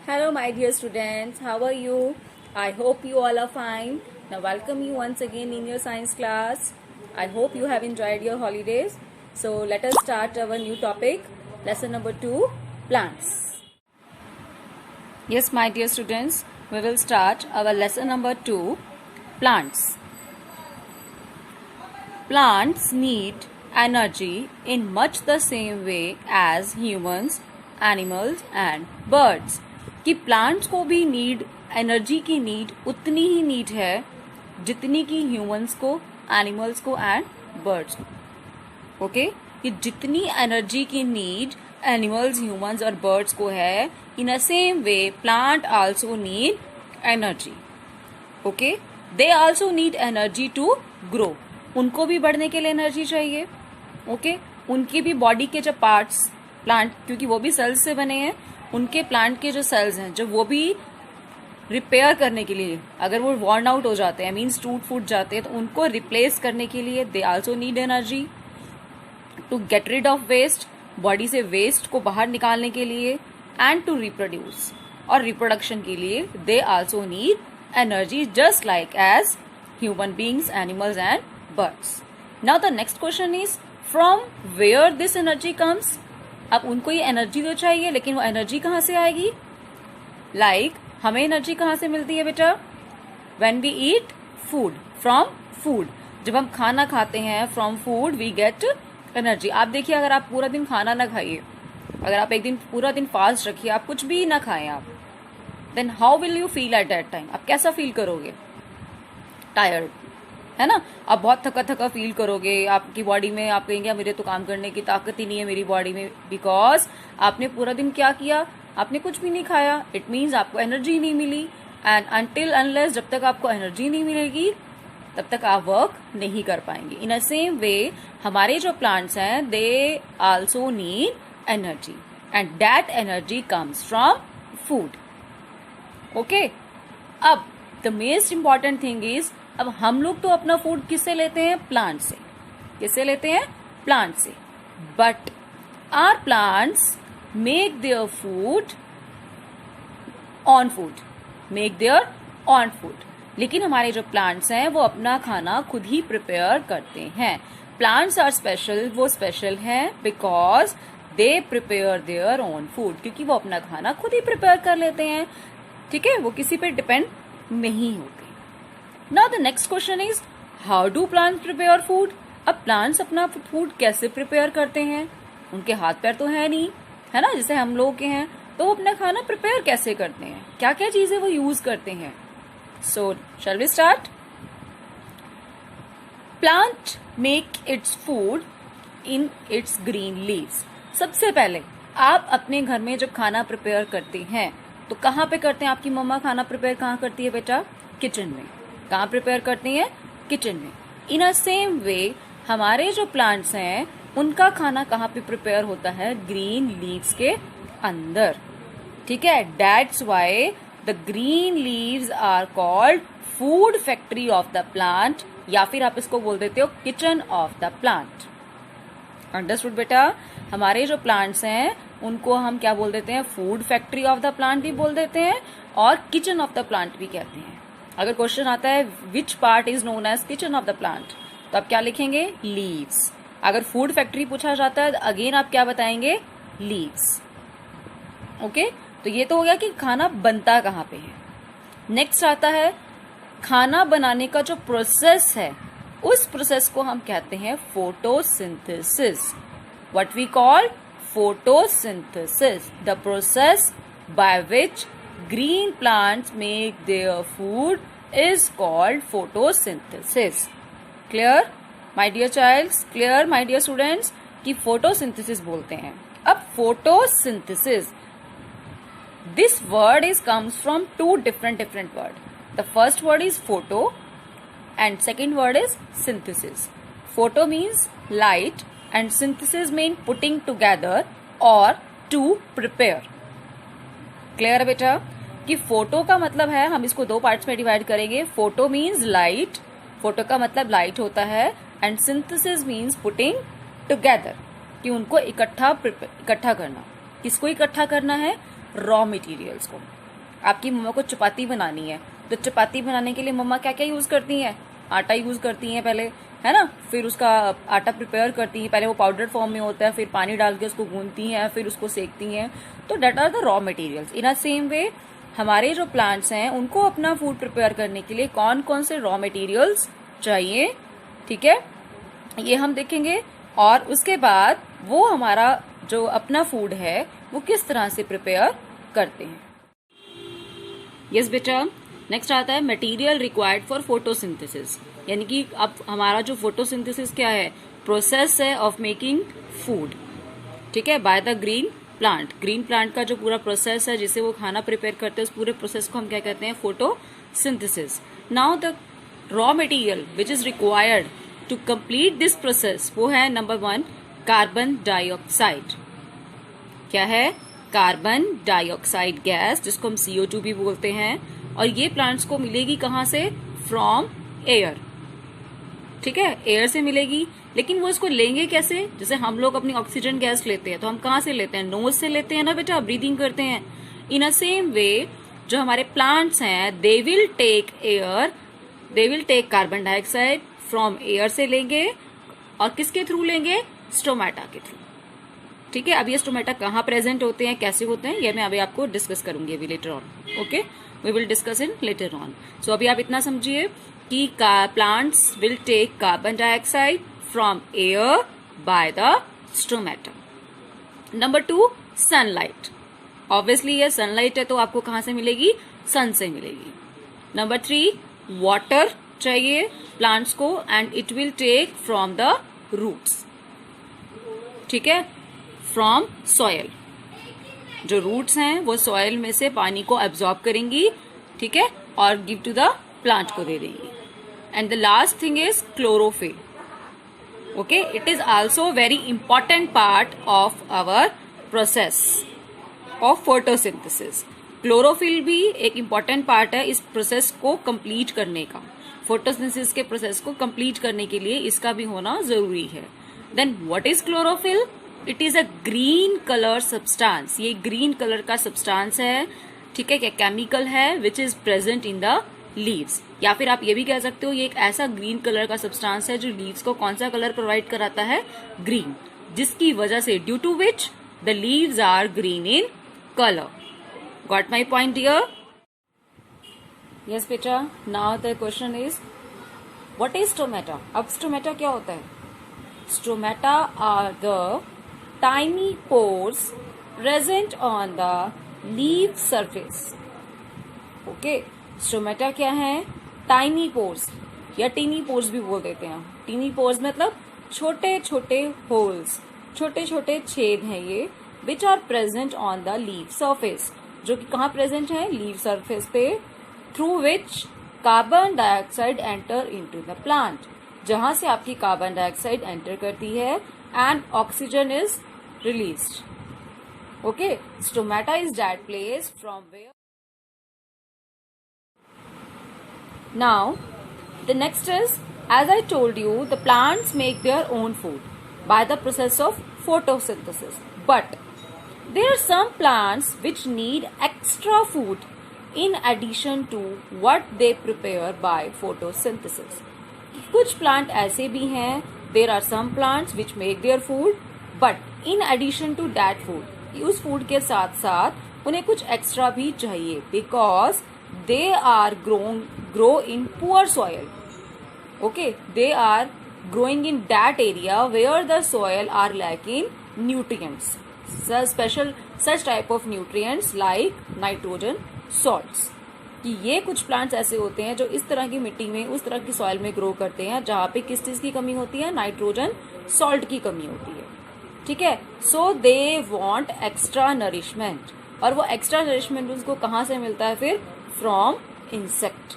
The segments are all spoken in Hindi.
Hello, my dear students. How are you? I hope you all are fine. Now, welcome you once again in your science class. I hope you have enjoyed your holidays. So, let us start our new topic, lesson number 2, plants. Yes, my dear students, we will start our lesson number 2, plants. Plants need energy in much the same way as humans, animals and birds. कि प्लांट्स को भी एनर्जी की नीड उतनी ही नीड है जितनी की ह्यूमंस को, एनिमल्स को एंड बर्ड्स को. ओके, कि जितनी एनर्जी की नीड एनिमल्स, ह्यूमंस और बर्ड्स को है, in a same way plant also need energy. Okay, they also need energy to grow. उनको भी बढ़ने के लिए एनर्जी चाहिए. ओके, उनकी भी बॉडी के जो पार्ट्स, प्लांट क्योंकि वो भी सेल्स से बने हैं, उनके प्लांट के जो सेल्स हैं जो वो भी रिपेयर करने के लिए, अगर वो वॉर्न आउट हो जाते हैं, मीन्स टूट फूट जाते हैं, तो उनको रिप्लेस करने के लिए they also need energy to get rid of waste, body से वेस्ट को बाहर निकालने के लिए, एंड टू रिप्रोड्यूस, और रिप्रोडक्शन के लिए they also need energy just like as human beings, animals and birds. Now the next question is from where this energy comes. अब उनको ये एनर्जी तो चाहिए, लेकिन वो एनर्जी कहाँ से आएगी? लाइक हमें एनर्जी कहाँ से मिलती है बेटा? When we eat food, from food. जब हम खाना खाते हैं, from food we get energy. आप देखिए, अगर आप पूरा दिन खाना ना खाइए, अगर आप एक दिन पूरा दिन फास्ट रखिए, आप कुछ भी ना खाएं आप, then how will you feel at that time? आप कैसा फील करोगे? टायर्ड, है ना? आप बहुत थका थका फील करोगे. आपकी बॉडी में आप कहेंगे मेरे तो काम करने की ताकत ही नहीं है मेरी बॉडी में, बिकॉज आपने पूरा दिन क्या किया? आपने कुछ भी नहीं खाया. इट मीन्स आपको एनर्जी नहीं मिली. एंड अनटिल अनलेस, जब तक आपको एनर्जी नहीं मिलेगी तब तक आप वर्क नहीं कर पाएंगे. इन अ सेम वे हमारे जो प्लांट्स हैं, they also need energy and that energy comes from food. Okay, अब the most important thing is, अब हम लोग तो अपना फूड किससे लेते हैं? प्लांट से. किससे लेते हैं? प्लांट से. But our plants make their food on food, make their on food. लेकिन हमारे जो प्लांट्स हैं वो अपना खाना खुद ही प्रिपेयर करते हैं. Plants are special. वो स्पेशल हैं because they prepare their own food, क्योंकि वो अपना खाना खुद ही प्रिपेयर कर लेते हैं. ठीक है, वो किसी पे डिपेंड नहीं होते. Now the next question is, how do plants prepare food? अब प्लांट्स अपना फूड कैसे प्रिपेयर करते हैं? उनके हाथ पैर तो है नहीं, है ना, जैसे हम लोग के हैं. तो वो अपना खाना प्रिपेयर कैसे करते हैं? क्या क्या चीजें वो यूज करते हैं? So shall we start. Plant make its food in its green leaves. सबसे पहले आप अपने घर में जब खाना प्रिपेयर करते हैं तो कहाँ पे करते हैं? आपकी मम्मा खाना प्रिपेयर कहाँ करती है बेटा? किचन में. कहाँ प्रिपेयर करती हैं? किचन में. इन अ सेम वे हमारे जो प्लांट्स हैं उनका खाना कहाँ पे प्रिपेयर होता है? ग्रीन लीव्स के अंदर. ठीक है, that's why the green leaves are called food factory of the plant, या फिर आप इसको बोल देते हो kitchen of the plant. Understood बेटा? हमारे जो प्लांट्स हैं उनको हम क्या बोल देते हैं? Food factory of the plant भी बोल देते हैं और किचन ऑफ द प्लांट भी कहते हैं. अगर क्वेश्चन आता है which part is known as kitchen of the plant, तो आप क्या लिखेंगे? लीव्स. अगर फूड फैक्ट्री पूछा जाता है अगेन आप क्या बताएंगे? लीव्स. ओके, तो ये तो हो गया कि खाना बनता कहाँ पे है. नेक्स्ट आता है खाना बनाने का जो प्रोसेस है, उस प्रोसेस को हम कहते हैं photosynthesis. What we call photosynthesis, the process by which green plants make their food is called photosynthesis. Clear my dear childs? Clear my dear students? कि photosynthesis बोलते हैं. अब photosynthesis, this word is comes from two different word. The first word is photo and second word is synthesis. Photo means light and synthesis mean putting together or to prepare. Clear है बेटा? कि फोटो का मतलब है, हम इसको दो पार्ट्स में डिवाइड करेंगे. फोटो मीन्स लाइट, फोटो का मतलब लाइट होता है, and synthesis means putting together, कि उनको इकट्ठा करना. किसको इकट्ठा करना है? रॉ मटेरियल्स को। आपकी मम्मा को चपाती बनानी है, तो चपाती बनाने के लिए मम्मा क्या क्या यूज करती हैं? आटा यूज करती हैं पहले, है ना, फिर उसका आटा प्रिपेयर करती हैं, पहले वो पाउडर फॉर्म में होता है, फिर पानी डाल के उसको गूंथती हैं, फिर उसको सेकती हैं। तो that are the raw materials. In a same way हमारे जो प्लांट्स हैं उनको अपना फूड प्रिपेयर करने के लिए कौन कौन से रॉ मटेरियल्स चाहिए, ठीक है, ये हम देखेंगे। और उसके बाद वो हमारा जो अपना फूड है वो किस तरह से प्रिपेयर करते हैं। यस बेटा, नेक्स्ट आता है मटेरियल रिक्वायर्ड फॉर फोटोसिंथेसिस, यानी कि अब हमारा जो फोटोसिंथेसिस क्या है, प्रोसेस है ऑफ मेकिंग फूड, ठीक है, by the green plant. Green plant का जो पूरा प्रोसेस है जिससे वो खाना प्रिपेयर करते हैं, उस पूरे प्रोसेस को हम क्या कहते हैं? Photosynthesis. Now the raw material which is required to complete this process, वो है नंबर 1 कार्बन डाइऑक्साइड। क्या है? कार्बन डाइऑक्साइड गैस, जिसको हम CO2 भी बोलते हैं। और ये प्लांट्स को मिलेगी कहाँ से? फ्रॉम एयर, ठीक है, एयर से मिलेगी। लेकिन वो इसको लेंगे कैसे? जैसे हम लोग अपनी ऑक्सीजन गैस लेते हैं, तो हम कहाँ से लेते हैं? नोज से लेते हैं ना बेटा, ब्रीदिंग करते हैं। इन अ सेम वे जो हमारे प्लांट्स हैं, they will take air, they will take carbon dioxide from air से लेंगे, और किसके थ्रू लेंगे? स्टोमेटा के थ्रू, ठीक है। अब ये स्टोमेटा कहाँ प्रेजेंट होते हैं, कैसे होते हैं, ये मैं अभी आपको डिस्कस करूंगी अभी later on. Okay, we will discuss in later on. So अभी आप इतना समझिए कि plants will take carbon dioxide from air by the stomata. Number 2 sunlight. Obviously ये सनलाइट है तो आपको कहां से मिलेगी? सन से मिलेगी। नंबर 3 वाटर चाहिए प्लांट्स को, and it will take from the roots, ठीक है, फ्रॉम सॉयल। जो रूट्स हैं वो सॉयल में से पानी को एब्जॉर्ब करेंगी, ठीक है, और गिव टू द प्लांट को दे देंगी। And the last thing is chlorophyll. Okay, it is also very important part of our process of photosynthesis. Chlorophyll भी एक इंपॉर्टेंट पार्ट है इस प्रोसेस को कंप्लीट करने का। फोटोसिंथेसिस के प्रोसेस को कंप्लीट करने के लिए इसका भी होना जरूरी है। Then what is chlorophyll? It is a green colour substance. ये ग्रीन कलर का सब्सटेंस है, ठीक है, क्या केमिकल है which is present in the leaves. या फिर आप ये भी कह सकते हो ये एक ऐसा ग्रीन कलर का सब्सटेंस है जो लीव्स को कौन सा कलर प्रोवाइड कराता है? ग्रीन, जिसकी वजह से due to which the leaves are green in colour. Got my point dear? Yes बेटा, now the question is what is stomata. अब स्टोमेटा क्या होता है? Stomata are the tiny pores present on the leaf surface. Okay, stomata क्या है? टाइनी पोर्स या टीनी पोर्स भी बोल देते हैं। टीनी पोर्स मतलब छोटे छोटे होल्स, छोटे छोटे छेद हैं ये, which are present on the leaf surface, जो कि कहाँ प्रेजेंट है? लीफ सरफेस पे, through which carbon dioxide enter into the plant, जहां से आपकी कार्बन डाइऑक्साइड एंटर करती है and oxygen is released. Okay, stomata is that place from where. Now, the next is, as I told you, the plants make their own food by the process of photosynthesis. But there are some plants which need extra food in addition to what they prepare by photosynthesis. कुछ प्लांट ऐसे भी हैं, there are some plants which make their food, but in addition to that food, उस फूड के साथ साथ उन्हें कुछ एक्स्ट्रा भी चाहिए, because they are grow in poor soil. Okay, they are growing in that area where the soil are lacking nutrients, such type of nutrients like nitrogen salts. कि ये कुछ प्लांट्स ऐसे होते हैं जो इस तरह की मिट्टी में, उस तरह की सॉइल में ग्रो करते हैं जहां पे किस चीज की कमी होती है? नाइट्रोजन सॉल्ट की कमी होती है, ठीक है। सो दे वांट एक्स्ट्रा नरिशमेंट, और वो एक्स्ट्रा नरिशमेंट उनको कहाँ से मिलता है? फिर फ्रॉम इंसेक्ट।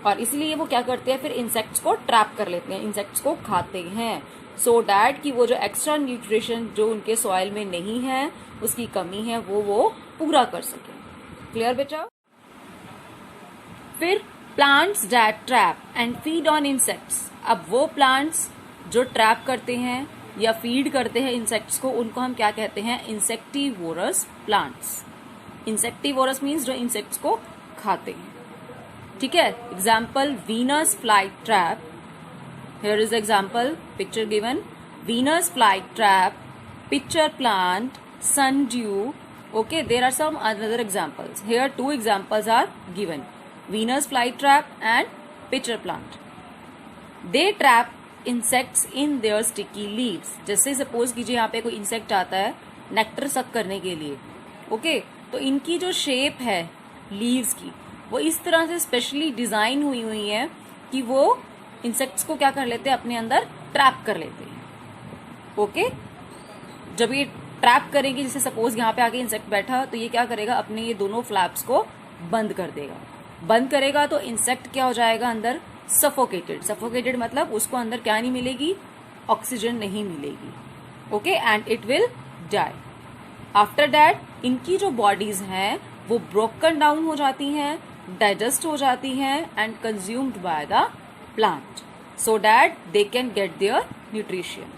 और इसलिए वो क्या करते हैं? फिर इंसेक्ट्स को ट्रैप कर लेते हैं, इंसेक्ट्स को खाते हैं, सो डैट कि वो जो एक्स्ट्रा न्यूट्रिशन जो उनके सॉइल में नहीं है, उसकी कमी है, वो पूरा कर सके। क्लियर बेटा? फिर plants that trap and feed on insects. अब वो प्लांट्स जो ट्रैप करते हैं या फीड करते हैं इंसेक्ट्स को, उनको हम क्या कहते हैं? Insectivorous plants. इंसेक्टिवोरस मीन्स जो इंसेक्ट्स को खाते हैं, ठीक है। Example Venus fly trap, here is example picture given, Venus fly trap, pitcher plant, sundew. Okay, there are some other examples. Here 2 examples are given. Venus flytrap and pitcher plant. They trap insects in their sticky leaves. जैसे सपोज कीजिए यहाँ पे कोई इंसेक्ट आता है नेक्टर सक करने के लिए, ओके, तो इनकी जो शेप है लीव्स की वो इस तरह से स्पेशली डिजाइन हुई है कि वो इंसेक्ट्स को क्या कर लेते हैं, अपने अंदर ट्रैप कर लेते हैं, ओके। जब ये ट्रैप करेंगे, जैसे सपोज यहाँ पे आके इंसेक्ट बैठा, तो ये क्या करेगा, अपने ये दोनों फ्लैप्स को बंद कर देगा। बंद करेगा तो इंसेक्ट क्या हो जाएगा, अंदर सफोकेटेड। सफोकेटेड मतलब उसको अंदर क्या नहीं मिलेगी, ऑक्सीजन नहीं मिलेगी, okay, and it will die. After that इनकी जो बॉडीज हैं वो ब्रोकन डाउन हो जाती हैं, डाइजेस्ट हो जाती हैं and consumed by the plant so that they can get their nutrition.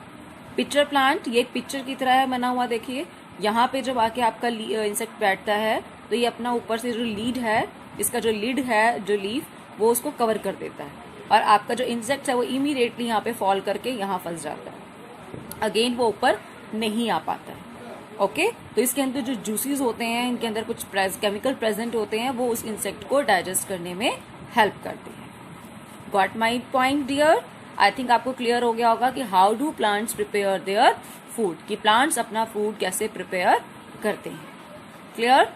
Pitcher plant ये एक पिक्चर की तरह है बना हुआ, देखिए यहाँ पे जब आके आपका इंसेक्ट बैठता है तो ये अपना ऊपर से जो लीड है, इसका जो लिड है, जो लीफ, वो उसको कवर कर देता है और आपका जो इंसेक्ट है वो इमीडिएटली यहाँ पे फॉल करके यहाँ फंस जाता है, अगेन वो ऊपर नहीं आ पाता है, ओके। तो इसके अंदर जो जूसीज होते हैं, इनके अंदर कुछ केमिकल प्रेजेंट होते हैं, वो उस इंसेक्ट को डाइजेस्ट करने में हेल्प करते हैं। Got my point dear? I think आपको क्लियर हो गया होगा कि how do plants prepare their food, कि प्लांट्स अपना फूड कैसे प्रिपेयर करते हैं। क्लियर?